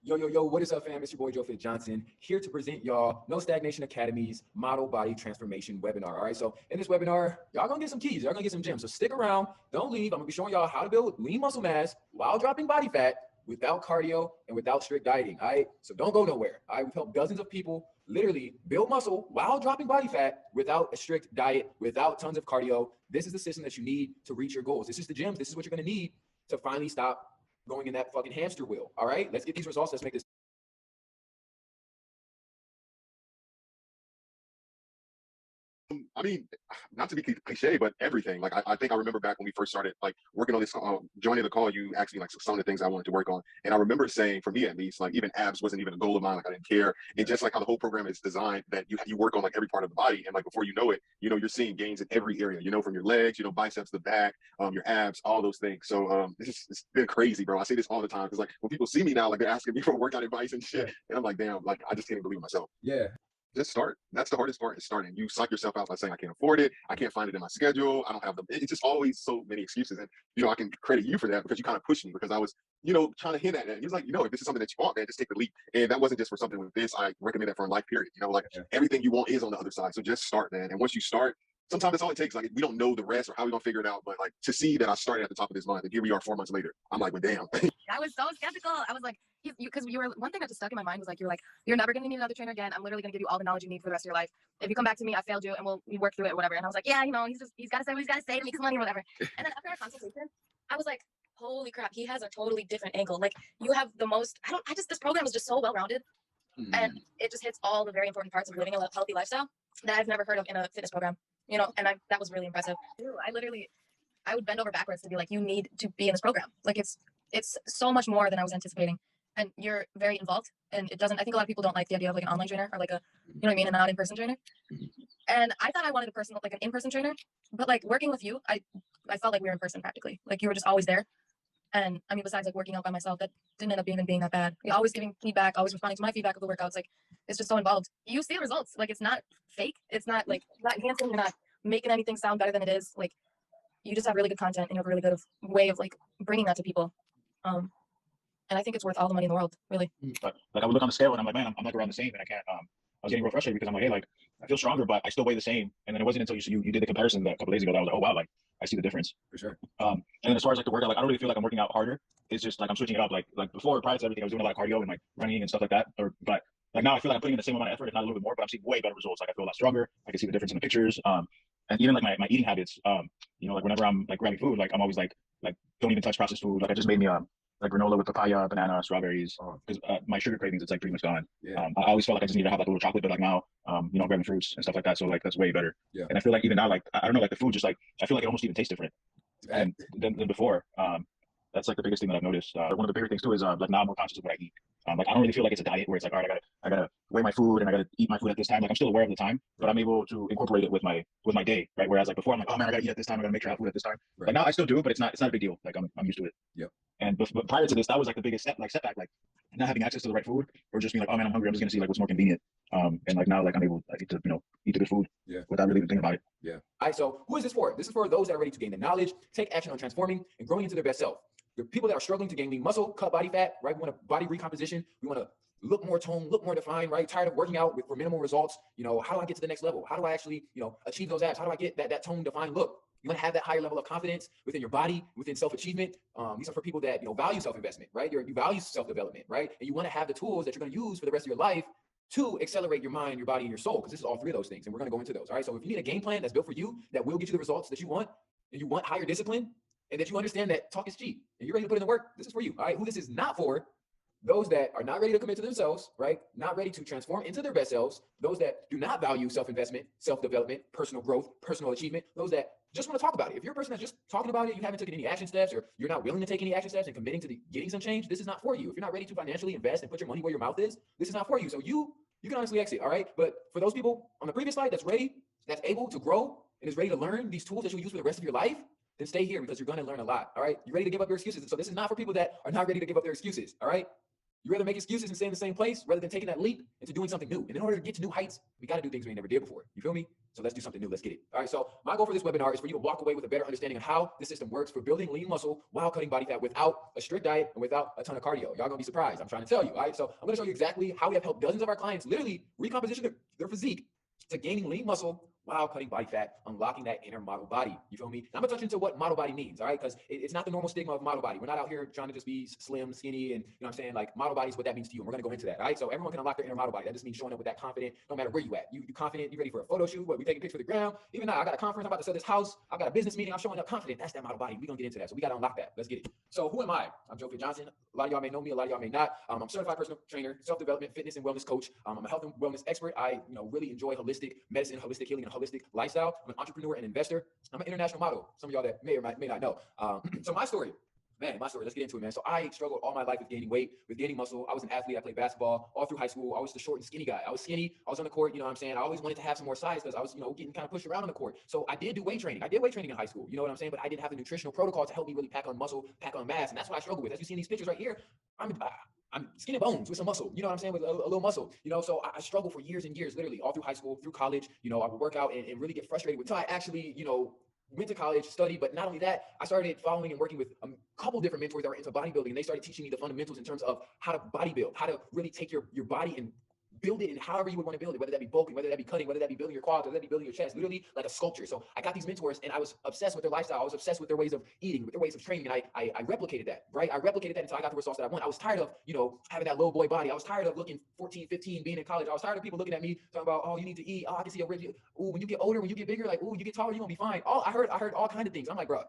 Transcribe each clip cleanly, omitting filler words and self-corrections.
Yo, what is up, fam? It's your boy, Joe Fit Johnson, here to present y'all No Stagnation Academy's Model Body Transformation webinar. All right, so in this webinar, y'all gonna get some keys, y'all gonna get some gems. So stick around, don't leave. I'm gonna be showing y'all how to build lean muscle mass while dropping body fat without cardio and without strict dieting. All right, so don't go nowhere. All right, we've helped dozens of people literally build muscle while dropping body fat without a strict diet, without tons of cardio. This is the system that you need to reach your goals. This is the gems. This is what you're gonna need to finally stop going in that fucking hamster wheel. All right, let's get these results. Let's make this. I mean, not to be cliche, but everything. Like, I think I remember back when we first started, like, working on this, joining the call, you asked me, like, some of the things I wanted to work on. And I remember saying, for me at least, like, even abs wasn't even a goal of mine. Like, I didn't care. And just like how the whole program is designed, that you work on, like, every part of the body. And, like, before you know it, you're seeing gains in every area, from your legs, biceps, the back, your abs, all those things. So it's been crazy, bro. I say this all the time because, like, when people see me now, like, they're asking me for workout advice and shit. And I'm like, damn, like, I just can't even believe myself. Yeah. Just start. That's the hardest part, is starting. You psych yourself out by saying, I can't afford it. I can't find it in my schedule. I don't have it's just always so many excuses. And, I can credit you for that because you kind of pushed me, because I was, trying to hint at it. And he was like, if this is something that you want, man, just take the leap. And that wasn't just for something with this. I recommend that for a life period. Everything you want is on the other side. So just start, man. And once you start, sometimes that's all it takes. Like, we don't know the rest or how we're gonna figure it out, but like, to see that I started at the top of this month and here we are 4 months later, I'm like, well, damn. I was so skeptical. I was like, because you were, one thing that just stuck in my mind was like, you're like, you're never going to need another trainer again. I'm literally going to give you all the knowledge you need for the rest of your life. If you come back to me, I failed you, and we work through it or whatever. And I was like, yeah, he's got to say what he's got to say to make some money or whatever. And then after our consultation, I was like, holy crap, he has a totally different angle. Like, you have the most, this program is just so well-rounded. And it just hits all the very important parts of living a healthy lifestyle that I've never heard of in a fitness program, and that was really impressive. I would bend over backwards to be like, you need to be in this program. Like, it's so much more than I was anticipating. And you're very involved, and I think a lot of people don't like the idea of like an online trainer or like a, a not in-person trainer. And I thought I wanted like an in-person trainer, but like working with you, I felt like we were in person practically. Like, you were just always there. And I mean, besides like working out by myself, that didn't end up even being that bad. You're always giving feedback, always responding to my feedback of the workouts. Like, it's just so involved. You see the results. Like, it's not fake. It's not like, not enhancing. You're not making anything sound better than it is. Like, you just have really good content, and you have a really good way of like bringing that to people. And I think it's worth all the money in the world, really. Like I would look on the scale and I'm like, man, I'm like around the same, and I can't. I was getting real frustrated because I'm like, hey, like, I feel stronger, but I still weigh the same. And then it wasn't until you did the comparison a couple days ago that I was like, oh wow, like, I see the difference. For sure. And then as far as like the workout, like, I don't really feel like I'm working out harder. It's just like I'm switching it up. Like before, prior to everything, I was doing a lot of cardio and like running and stuff like that. But like now I feel like I'm putting in the same amount of effort, if not a little bit more, but I'm seeing way better results. Like, I feel a lot stronger. I can see the difference in the pictures. And even like my eating habits, like whenever I'm like grabbing food, like I'm always like don't even touch processed food. Like, I just made me like granola with papaya, banana, strawberries, because my sugar cravings, it's like pretty much gone. Yeah. I always felt like I just need to have like a little chocolate, but like now, grabbing fruits and stuff like that. So like, that's way better. Yeah. And I feel like even now, like, I don't know, like the food, just like, I feel like it almost even tastes different than before. That's like the biggest thing that I've noticed. One of the bigger things too is like, now I'm more conscious of what I eat. Like, I don't really feel like it's a diet where it's like, all right, I gotta weigh my food and I gotta eat my food at this time. Like, I'm still aware of the time, but I'm able to incorporate it with my day, right? Whereas like before, I'm like, oh man, I gotta eat at this time. I gotta make sure I have food at this time. Right. Like, now I still do, but it's not a big deal. Like, I'm used to it. Yep. And but prior to this, that was like the biggest setback, like not having access to the right food, or just being like, oh man, I'm hungry, I'm just gonna see like what's more convenient. And like now, like, I'm able like to eat the good food without really thinking about it. Yeah. All right. So who is this for? This is for those that are ready to gain the knowledge, take action on transforming and growing into their best self. The people that are struggling to gain lean muscle, cut body fat, right? We want a body recomposition. We want to look more toned, look more defined, right? Tired of working out for minimal results. How do I get to the next level? How do I actually, achieve those abs? How do I get that toned, defined look? You want to have that higher level of confidence within your body, within self-achievement. These are for people that, value self-investment, right? You value self-development, right? And you want to have the tools that you're going to use for the rest of your life to accelerate your mind, your body, and your soul, because this is all three of those things. And we're going to go into those. All right. So if you need a game plan that's built for you, that will get you the results that you want, and you want higher discipline, and that you understand that talk is cheap, and you're ready to put in the work, this is for you. All right. Who this is not for: those that are not ready to commit to themselves, right? Not ready to transform into their best selves. Those that do not value self-investment, self-development, personal growth, personal achievement. Those that just want to talk about it. If you're a person that's just talking about it, you haven't taken any action steps, or you're not willing to take any action steps and committing to getting some change, this is not for you. If you're not ready to financially invest and put your money where your mouth is, this is not for you. So you can honestly exit. All right. But for those people on the previous slide that's ready, that's able to grow, and is ready to learn these tools that you'll use for the rest of your life, then stay here, because you're going to learn a lot. All right. You're ready to give up your excuses. So this is not for people that are not ready to give up their excuses. All right. You rather make excuses and stay in the same place rather than taking that leap into doing something new. And in order to get to new heights, we got to do things we never did before. You feel me? So let's do something new. Let's get it. All right. So my goal for this webinar is for you to walk away with a better understanding of how the system works for building lean muscle while cutting body fat without a strict diet and without a ton of cardio. Y'all gonna be surprised. I'm trying to tell you. All right. So I'm gonna show you exactly how we have helped dozens of our clients literally recomposition their physique to gaining lean muscle while cutting body fat, unlocking that inner model body. You feel me? And I'm gonna touch into what model body means, all right? Because it's not the normal stigma of model body. We're not out here trying to just be slim, skinny, and you know what I'm saying? Like model body is what that means to you. And we're gonna go into that, all right? So everyone can unlock their inner model body. That just means showing up with that confident, no matter where you at. You confident, you ready for a photo shoot, what we taking pics for the ground. Even now, I got a conference, I'm about to sell this house, I got a business meeting, I'm showing up confident. That's that model body. We're gonna get into that. So we gotta unlock that. Let's get it. So who am I? I'm Joe Johnson. A lot of y'all may know me, a lot of y'all may not. I'm a certified personal trainer, self-development, fitness, and wellness coach. I'm a health and wellness expert. I really enjoy holistic medicine, holistic healing, and holistic lifestyle. I'm an entrepreneur and investor. I'm an international model. Some of y'all that may or may not know. So my story, let's get into it, man. So I struggled all my life with gaining weight, with gaining muscle. I was an athlete. I played basketball all through high school. I was the short and skinny guy. I was skinny. I was on the court. You know what I'm saying? I always wanted to have some more size because I was, getting kind of pushed around on the court. So I did do weight training. I did weight training in high school. You know what I'm saying? But I didn't have the nutritional protocol to help me really pack on muscle, pack on mass. And that's what I struggle with. As you see in these pictures right here, I'm skin and bones with some muscle, you know what I'm saying, with a little muscle, so I struggled for years and years, literally all through high school, through college, I would work out and really get frustrated until I actually, went to college, studied, but not only that, I started following and working with a couple different mentors that were into bodybuilding, and they started teaching me the fundamentals in terms of how to bodybuild, how to really take your body and build it in however you would want to build it, whether that be bulking, whether that be cutting, whether that be building your quads, whether that be building your chest, literally like a sculpture. So I got these mentors and I was obsessed with their lifestyle. I was obsessed with their ways of eating, with their ways of training. And I replicated that, right? I replicated that until I got the results that I want. I was tired of, having that little boy body. I was tired of looking 14, 15, being in college. I was tired of people looking at me talking about, oh, you need to eat. Oh, I can see a rib. Ooh, when you get older, when you get bigger, like, ooh, you get taller, you're gonna be fine. I heard all kinds of things. I'm like, bro,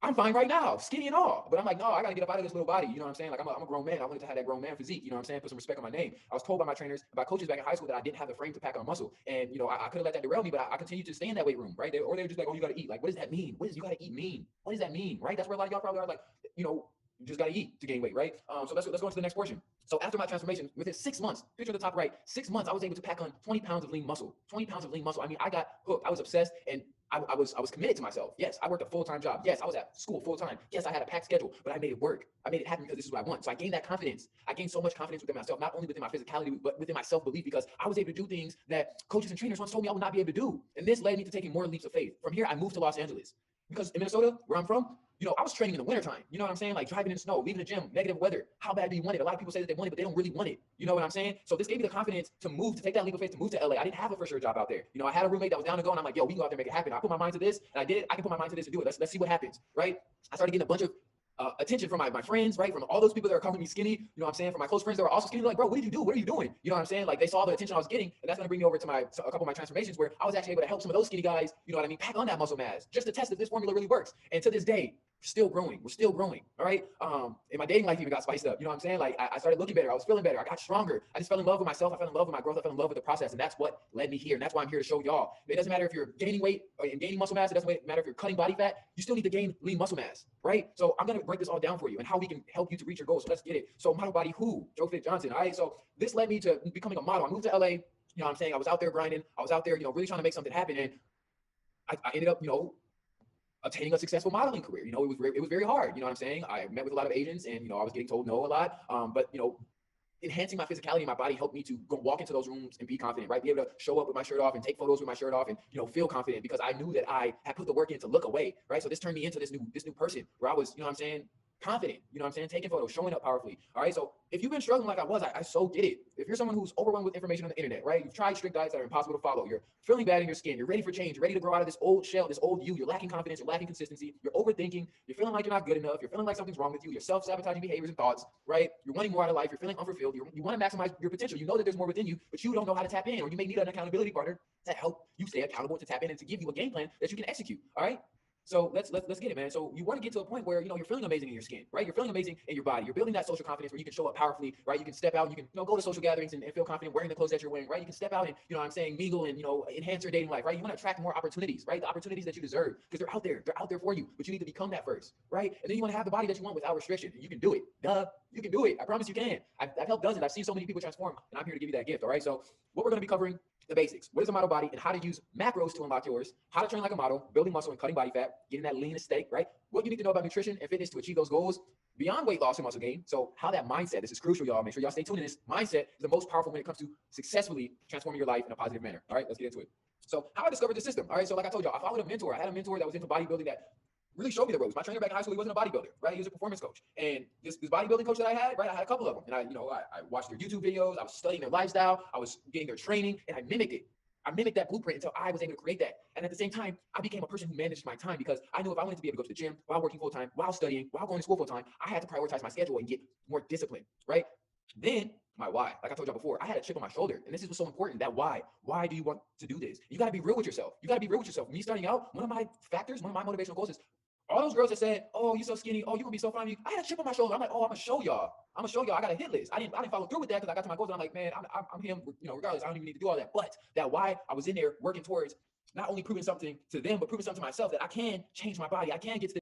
I'm fine right now, skinny and all. But I'm like, no, I gotta get up out of this little body. You know what I'm saying? Like, I'm a grown man. I wanted to have that grown man physique. You know what I'm saying? Put some respect on my name. I was told by my trainers, by coaches back in high school that I didn't have the frame to pack on muscle. And, I could have let that derail me, but I continued to stay in that weight room, right? Or they were just like, oh, you gotta eat. Like, what does that mean? What does you gotta eat mean? What does that mean, right? That's where a lot of y'all probably are like, you just gotta eat to gain weight, right? So let's go into the next portion. So after my transformation, within 6 months, picture at the top right, 6 months, I was able to pack on 20 pounds of lean muscle. 20 pounds of lean muscle. I mean, I got hooked. I was obsessed, and I was committed to myself. Yes, I worked a full-time job. Yes, I was at school full-time. Yes, I had a packed schedule, but I made it work. I made it happen because this is what I want. So I gained that confidence. I gained so much confidence within myself, not only within my physicality, but within my self-belief, because I was able to do things that coaches and trainers once told me I would not be able to do. And this led me to taking more leaps of faith. From here, I moved to Los Angeles. Because in Minnesota, where I'm from, I was training in the wintertime. You know what I'm saying? Like driving in snow, leaving the gym, negative weather. How bad do you want it? A lot of people say that they want it, but they don't really want it. You know what I'm saying? So this gave me the confidence to take that leap of faith, to move to LA. I didn't have a for sure job out there. I had a roommate that was down to go, and I'm like, yo, we can go out there and make it happen. I put my mind to this, and I did it. I can put my mind to this and do it. Let's see what happens, right? I started getting a bunch of attention from my friends, right? From all those people that are calling me skinny, you know what I'm saying? From my close friends that were also skinny, like, bro, what did you do? What are you doing? You know what I'm saying? Like, they saw the attention I was getting, and that's going to bring me over to a couple of my transformations where I was actually able to help some of those skinny guys, you know what I mean, pack on that muscle mass, just to test if this formula really works. And to this day, we're still growing. All right. And my dating life even got spiced up. You know what I'm saying? Like I started looking better. I was feeling better. I got stronger. I just fell in love with myself. I fell in love with my growth. I fell in love with the process. And that's what led me here. And that's why I'm here to show y'all. It doesn't matter if you're gaining weight and gaining muscle mass. It doesn't matter if you're cutting body fat. You still need to gain lean muscle mass, right? So I'm going to break this all down for you and how we can help you to reach your goals. So let's get it. So model body who? Joe Johnson. All right. So this led me to becoming a model. I moved to LA. You know what I'm saying? I was out there grinding. I was out there, really trying to make something happen. And I ended up, attaining a successful modeling career. It was very hard. You know what I'm saying? I met with a lot of agents, and I was getting told no a lot. But enhancing my physicality and my body helped me to go walk into those rooms and be confident, right? Be able to show up with my shirt off and take photos with my shirt off and feel confident because I knew that I had put the work in to look away, right? So this turned me into this new person where I was, confident, taking photos, showing up powerfully. All right. So if you've been struggling like I was, I so get it. If you're someone who's overwhelmed with information on the internet, right? You've tried strict diets that are impossible to follow. You're feeling bad in your skin. You're ready for change. You're ready to grow out of this old shell, this old you. You're lacking confidence. You're lacking consistency. You're overthinking. You're feeling like you're not good enough. You're feeling like something's wrong with you. You're self-sabotaging behaviors and thoughts, right? You're wanting more out of life. You're feeling unfulfilled. You want to maximize your potential. You know that there's more within you, but you don't know how to tap in, or you may need an accountability partner to help you stay accountable, to tap in and to give you a game plan that you can execute. All right. So let's get it, man. So you want to get to a point where you're feeling amazing in your skin, right? You're feeling amazing in your body. You're building that social confidence where you can show up powerfully, right? You can step out and you can go to social gatherings and feel confident wearing the clothes that you're wearing, right? You can step out and mingle and enhance your dating life, right? You want to attract more opportunities, right? The opportunities that you deserve because they're out there. They're out there for you, but you need to become that first, right? And then you want to have the body that you want without restriction. You can do it. Duh, you can do it. I promise you can. I've helped dozens. I've seen so many people transform, and I'm here to give you that gift. All right. So what we're going to be covering. The basics. What is a model body and how to use macros to unlock yours, how to train like a model, building muscle and cutting body fat, getting that lean steak, right? What you need to know about nutrition and fitness to achieve those goals, beyond weight loss and muscle gain. So how that mindset, this is crucial, y'all. Make sure y'all stay tuned in this. Mindset is the most powerful when it comes to successfully transforming your life in a positive manner. All right, let's get into it. So how I discovered the system. All right, so like I told y'all, I followed a mentor. I had a mentor that was into bodybuilding that really showed me the ropes. My trainer back in high school, he wasn't a bodybuilder, right? He was a performance coach. And this bodybuilding coach that I had, right? I had a couple of them. And I watched their YouTube videos. I was studying their lifestyle. I was getting their training, and I mimicked it. I mimicked that blueprint until I was able to create that. And at the same time, I became a person who managed my time because I knew if I wanted to be able to go to the gym while working full time, while studying, while going to school full time, I had to prioritize my schedule and get more discipline, right? Then my why, like I told y'all before, I had a chip on my shoulder. And this is what's so important, that why. Why do you want to do this? You got to be real with yourself. You got to be real with yourself. Me starting out, one of my motivational goals is all those girls that said, oh, you're so skinny. Oh, you're gonna be so fine. I had a chip on my shoulder. I'm like, oh, I'm gonna show y'all. I got a hit list. I didn't follow through with that because I got to my goals. And I'm like, man, I'm him, regardless. I don't even need to do all that. But that why, I was in there working towards not only proving something to them, but proving something to myself that I can change my body. I can get to the